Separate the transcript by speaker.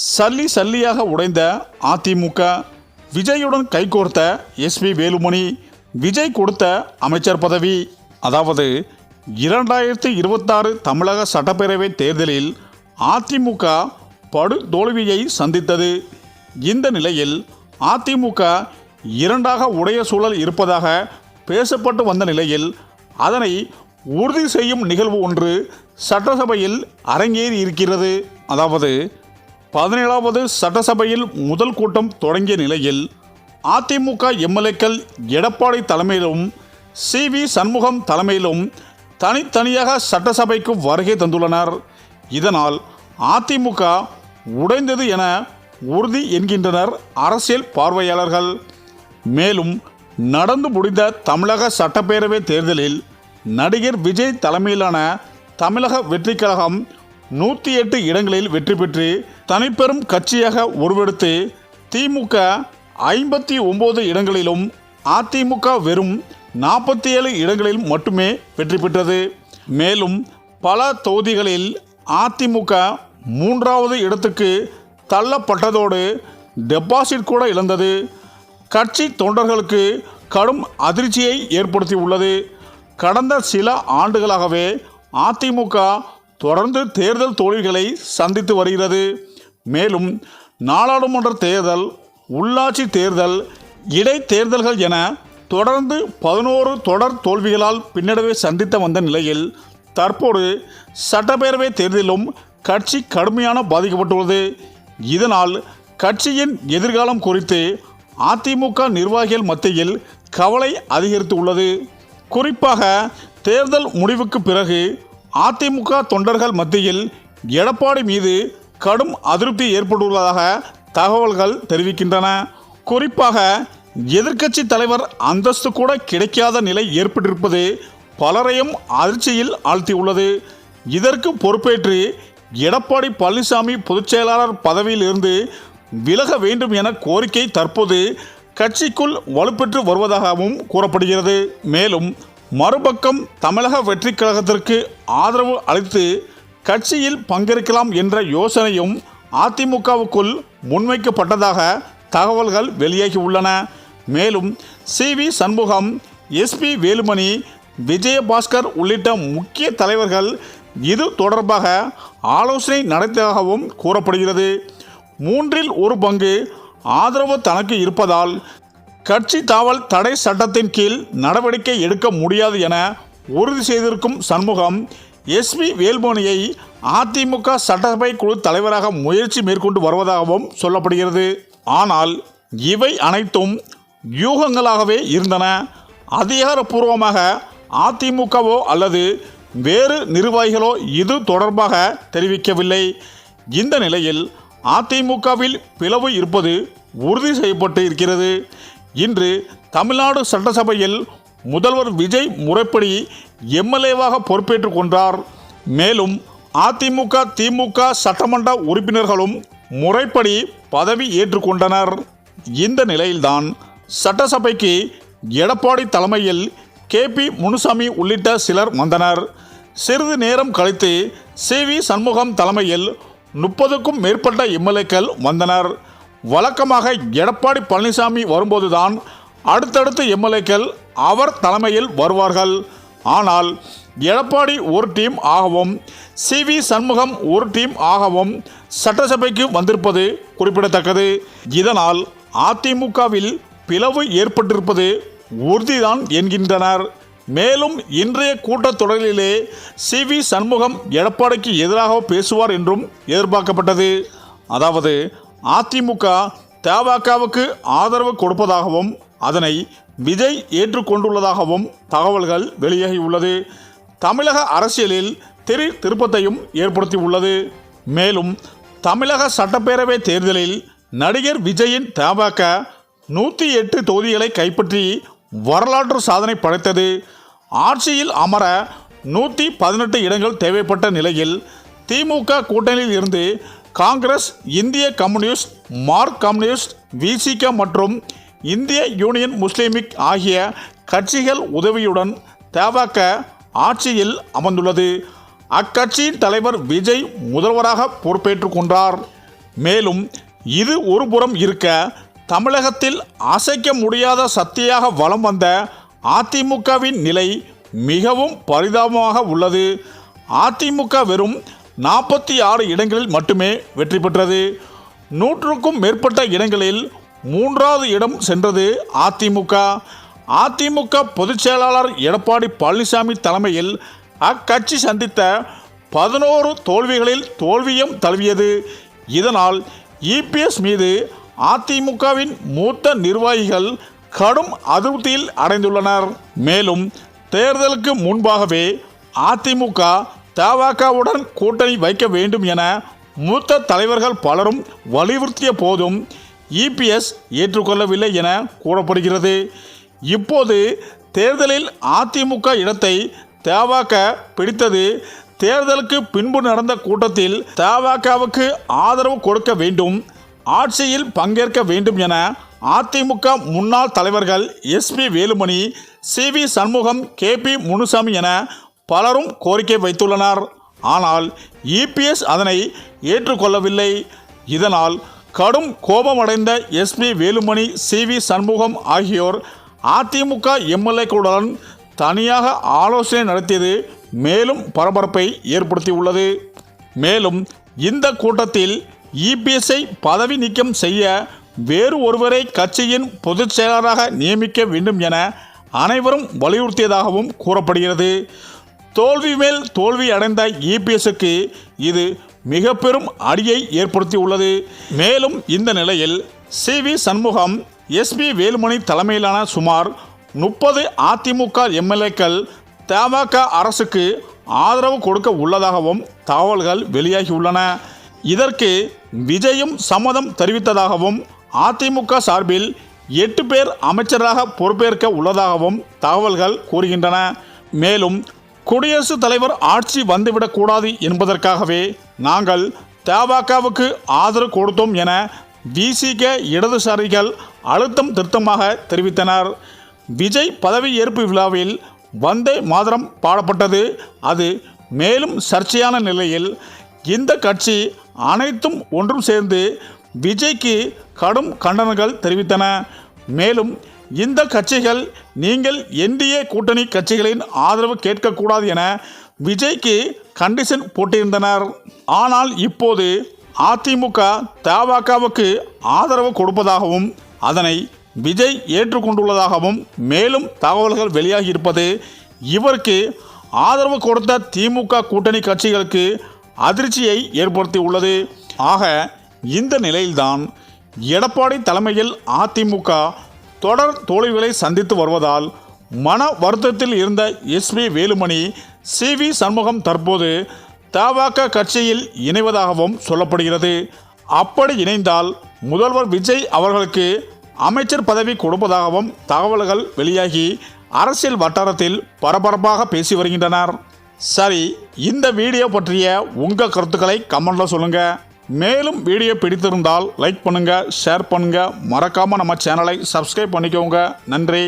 Speaker 1: சல்லி சல்லியாக உடைந்த அதிமுக. விஜயுடன் கைகோர்த்த எஸ்பி வேலுமணி. விஜய் கொடுத்த அமைச்சர் பதவி. அதாவது 2026 தமிழக சட்டப்பேரவை தேர்தலில் அதிமுக படு தோல்வியை சந்தித்தது. இந்த நிலையில் அதிமுக இரண்டாக உடைய சூழல் இருப்பதாக பேசப்பட்டு வந்த நிலையில் அதனை உறுதி செய்யும் நிகழ்வு ஒன்று சட்டசபையில் அரங்கேறி இருக்கிறது. அதாவது 17வது சட்டசபையில் முதல் கூட்டம் தொடங்கிய நிலையில் அதிமுக எம்எல்ஏக்கள் எடப்பாடி தலைமையிலும் சி.வி. சண்முகம் தலைமையிலும் தனித்தனியாக சட்டசபைக்கு வருகை தந்துள்ளனர். இதனால் அதிமுக உடைந்தது என உறுதி என்கின்றனர் அரசியல் பார்வையாளர்கள். மேலும் நடந்து முடிந்த தமிழக சட்டப்பேரவை தேர்தலில் நடிகர் விஜய் தலைமையிலான தமிழக வெற்றிக் கழகம் 108 இடங்களில் வெற்றி பெற்று தனிப்பெரும் கட்சியாக உருவெடுத்து திமுக 59 இடங்களிலும் அதிமுக வெறும் 47 இடங்களில் மட்டுமே வெற்றி பெற்றது. மேலும் பல தொகுதிகளில் அதிமுக 3வது இடத்துக்கு தள்ளப்பட்டதோடு டெபாசிட் கூட இழந்தது. கட்சி தொண்டர்களுக்கு கடும் அதிர்ச்சியை ஏற்படுத்தியுள்ளது. கடந்த சில ஆண்டுகளாகவே அதிமுக தொடர்ந்து தேர்தல் தோல்விகளை சந்தித்து வருகிறது. மேலும் நாடாளுமன்ற தேர்தல், உள்ளாட்சி தேர்தல், இடைத்தேர்தல்கள் என தொடர்ந்து 11 தொடர் தோல்விகளால் பின்னடைவை சந்தித்த வந்த நிலையில் தற்போது சட்டப்பேரவை தேர்தலிலும் கட்சி கடுமையான பாதிக்கப்பட்டுள்ளது. இதனால் கட்சியின் எதிர்காலம் குறித்து அதிமுக நிர்வாகிகள் மத்தியில் கவலை அதிகரித்து உள்ளது. குறிப்பாக தேர்தல் முடிவுக்கு பிறகு அதிமுக தொண்டர்கள் மத்தியில் எடப்பாடி மீது கடும் அதிருப்தி ஏற்பட்டுள்ளதாக தகவல்கள் தெரிவிக்கின்றன. குறிப்பாக எதிர்க்கட்சி தலைவர் அந்தஸ்து கூட கிடைக்காத நிலை ஏற்பட்டிருப்பது பலரையும் அதிர்ச்சியில் ஆழ்த்தியுள்ளது. இதற்கு பொறுப்பேற்று எடப்பாடி பழனிசாமி பொதுச்செயலாளர் பதவியில் இருந்து விலக வேண்டும் என கோரிக்கை தற்போது கட்சிக்குள் வலுப்பெற்று வருவதாகவும் கூறப்படுகிறது. மேலும் மறுபக்கம் தமிழக வெற்றிக் கழகத்திற்கு ஆதரவு அளித்து கட்சியில் பங்கேற்கலாம் என்ற யோசனையும் அதிமுகவுக்குள் முன்வைக்கப்பட்டதாக தகவல்கள் வெளியாகி உள்ளன. மேலும் சி.வி. சண்முகம், எஸ்.பி. வேலுமணி, விஜயபாஸ்கர் உள்ளிட்ட முக்கிய தலைவர்கள் இது தொடர்பாக ஆலோசனை நடத்தியதாகவும் கூறப்படுகிறது. 1/3 பங்கு ஆதரவு தனக்கு இருப்பதால் கட்சி தாவல் தடை சட்டத்தின் கீழ் நடவடிக்கை எடுக்க முடியாது என உறுதி செய்திருக்கும் சண்முகம் எஸ்.பி. வேலுமணியை அதிமுக சட்டசபை குழு தலைவராக முயற்சி மேற்கொண்டு வருவதாகவும் சொல்லப்படுகிறது. ஆனால் இவை அனைத்தும் யூகங்களாகவே இருந்தன. அதிகாரப்பூர்வமாக அதிமுகவோ அல்லது வேறு நிர்வாகிகளோ இது தொடர்பாக தெரிவிக்கவில்லை. இந்த நிலையில் அதிமுகவில் பிளவு இருப்பது உறுதி செய்யப்பட்டு இருக்கிறது. இன்று தமிழ்நாடு சட்டசபையில் முதல்வர் விஜய் முறைப்படி எம்எல்ஏவாக பொறுப்பேற்றுக் கொண்டார். மேலும் அதிமுக, திமுக சட்டமன்ற உறுப்பினர்களும் முறைப்படி பதவி ஏற்றுக்கொண்டனர். இந்த நிலையில்தான் சட்டசபைக்கு எடப்பாடி தலைமையில் கே.பி. முனுசாமி உள்ளிட்ட சிலர் வந்தனர். சிறிது நேரம் கழித்து சி.வி. சண்முகம் தலைமையில் 30க்கும் மேற்பட்ட எம்எல்ஏக்கள் வந்தனர். வழக்கமாக எடப்பாடி பழனிசாமி வரும்போதுதான் அடுத்தடுத்து எம்எல்ஏக்கள் அவர் தலைமையில் வருவார்கள். ஆனால் எடப்பாடி ஒரு டீம் ஆகவும் சி.வி. சண்முகம் ஒரு டீம் ஆகவும் சட்டசபைக்கு வந்திருப்பது குறிப்பிடத்தக்கது. இதனால் அதிமுகவில் பிளவு ஏற்பட்டிருப்பது உறுதிதான் என்கின்றனர். மேலும் இன்றைய கூட்டத்தொடரிலே சி.வி. சண்முகம் எடப்பாடிக்கு எதிராக பேசுவார் என்றும் எதிர்பார்க்கப்பட்டது. அதாவது அதிமுக தபாகவுக்கு ஆதரவு கொடுப்பதாகவும் அதனை விஜய் ஏற்றுக்கொண்டுள்ளதாகவும் தகவல்கள் வெளியாகியுள்ளது. தமிழக அரசியலில் திருப்பத்தையும் ஏற்படுத்தியுள்ளது. மேலும் தமிழக சட்டப்பேரவை தேர்தலில் நடிகர் விஜயின் தபாக 108 தொகுதிகளை கைப்பற்றி வரலாற்று சாதனை படைத்தது. ஆட்சியில் அமர 118 இடங்கள் தேவைப்பட்ட நிலையில் திமுக கூட்டணியில் இருந்து காங்கிரஸ், இந்திய கம்யூனிஸ்ட், மார்க் கம்யூனிஸ்ட், வி.சி.க. மற்றும் இந்திய யூனியன் முஸ்லீமிக் ஆகிய கட்சிகள் உதவியுடன் தபாக ஆட்சியில் அமர்ந்துள்ளது. அக்கட்சியின் தலைவர் விஜய் முதல்வராக பொறுப்பேற்றுக் கொண்டார். மேலும் இது ஒருபுறம் இருக்க, தமிழகத்தில் அசைக்க முடியாத சக்தியாக வலம் வந்த அதிமுகவின் நிலை மிகவும் பரிதாபமாக உள்ளது. அதிமுக வெறும் 46 இடங்களில் மட்டுமே வெற்றி பெற்றது. 100க்கும் மேற்பட்ட இடங்களில் 3வது இடம் சென்றது அதிமுக. அதிமுக பொதுச் செயலாளர் எடப்பாடி பழனிசாமி தலைமையில் அக்கட்சி சந்தித்த 11 தோல்விகளில் தோல்வியும் தழுவியது. இதனால் இபிஎஸ் மீது அதிமுகவின் மூத்த நிர்வாகிகள் கடும் அதிருப்தியில் அடைந்துள்ளனர். மேலும் தேர்தலுக்கு முன்பாகவே அதிமுக தவாகவுடன் கூட்டணி வைக்க வேண்டும் என மூத்த தலைவர்கள் பலரும் வலியுறுத்திய போதும் இபிஎஸ் ஏற்றுக்கொள்ளவில்லை என கூறப்படுகிறது. இப்போது தேர்தலில் அதிமுக இடத்தை தவாக பிடித்தது. தேர்தலுக்கு பின்பு நடந்த கூட்டத்தில் தவாகவுக்கு ஆதரவு கொடுக்க வேண்டும், ஆட்சியில் பங்கேற்க வேண்டும் என அதிமுக முன்னாள் தலைவர்கள் SP Velumani, CV Shanmugam, KP Munusamy என பலரும் கோரிக்கை வைத்துள்ளனர். ஆனால் இபிஎஸ் அதனை ஏற்றுக்கொள்ளவில்லை. இதனால் கடும் கோபமடைந்த எஸ்பி வேலுமணி, சிவி சண்முகம் ஆகியோர் அதிமுக எம்எல்ஏக்களுடன் தனியாக ஆலோசனை நடத்தியது மேலும் பரபரப்பை ஏற்படுத்தியுள்ளது. மேலும் இந்த கூட்டத்தில் இபிஎஸ்ஐ பதவி நீக்கம் செய்ய வேறு ஒருவரை கட்சியின் பொதுச் செயலாளராக நியமிக்க வேண்டும் என அனைவரும் வலியுறுத்தியதாகவும் கூறப்படுகிறது. தோல்வி மேல் தோல்வி அடைந்த இபிஎஸ்க்கு இது மிக பெரும் அடியை ஏற்படுத்தியுள்ளது. மேலும் இந்த நிலையில் சிவி சண்முகம், எஸ்பி வேலுமணி தலைமையிலான சுமார் 30 அதிமுக எம்எல்ஏக்கள் தமாக அரசுக்கு ஆதரவு கொடுக்க உள்ளதாகவும் தகவல்கள் வெளியாகியுள்ளன. இதற்கு விஜயும் சம்மதம் தெரிவித்ததாகவும், அதிமுக சார்பில் 8 பேர் அமைச்சராக பொறுப்பேற்க உள்ளதாகவும் தகவல்கள் கூறுகின்றன. மேலும் குடியரசுத் தலைவர் ஆட்சி வந்துவிடக்கூடாது என்பதற்காகவே நாங்கள் தவாகவுக்கு ஆதரவு கொடுத்தோம் என விசிக இடதுசாரிகள் அழுத்தம் திருத்தமாக தெரிவித்தனர். விஜய் பதவியேற்பு விழாவில் வந்தே மாதரம் பாடப்பட்டது. அது மேலும் சர்ச்சையான நிலையில் இந்த கட்சி அனைத்தும் ஒன்றும் சேர்ந்து விஜய்க்கு கடும் கண்டனங்கள் தெரிவித்தன. மேலும் இந்த கட்சிகள் நீங்கள் என்டிஏ கூட்டணி கட்சிகளின் ஆதரவு கேட்கக்கூடாது என விஜய்க்கு கண்டிஷன் போட்டிருந்தனர். ஆனால் இப்போது அதிமுக தவாகவுக்கு ஆதரவு கொடுப்பதாகவும் அதனை விஜய் ஏற்றுக்கொண்டுள்ளதாகவும் மேலும் தகவல்கள் வெளியாகியிருப்பது இவருக்கு ஆதரவு கொடுத்த திமுக கூட்டணி கட்சிகளுக்கு அதிர்ச்சியை ஏற்படுத்தியுள்ளது. ஆக இந்த நிலையில்தான் எடப்பாடி தலைமையில் அதிமுக தொடர் தோல்விகளை சந்தித்து வருவதால் மன வருத்தத்தில் இருந்த எஸ்பி வேலுமணி, சிவி சண்முகம் தற்போது தவாக கட்சியில் இணைவதாகவும் சொல்லப்படுகிறது. அப்படி இணைந்தால் முதல்வர் விஜய் அவர்களுக்கு அமைச்சர் பதவி கொடுப்பதாகவும் தகவல்கள் வெளியாகி அரசியல் வட்டாரத்தில் பரபரப்பாக பேசி வருகின்றனர். சரி, இந்த வீடியோ பற்றிய உங்கள் கருத்துக்களை கமெண்ட்டில் சொல்லுங்கள். மேலும் வீடியோ பிடித்திருந்தால் லைக் பண்ணுங்கள், ஷேர் பண்ணுங்கள், மறக்காமல் நம்ம சேனலை சப்ஸ்கிரைப் பண்ணிக்கோங்க. நன்றி.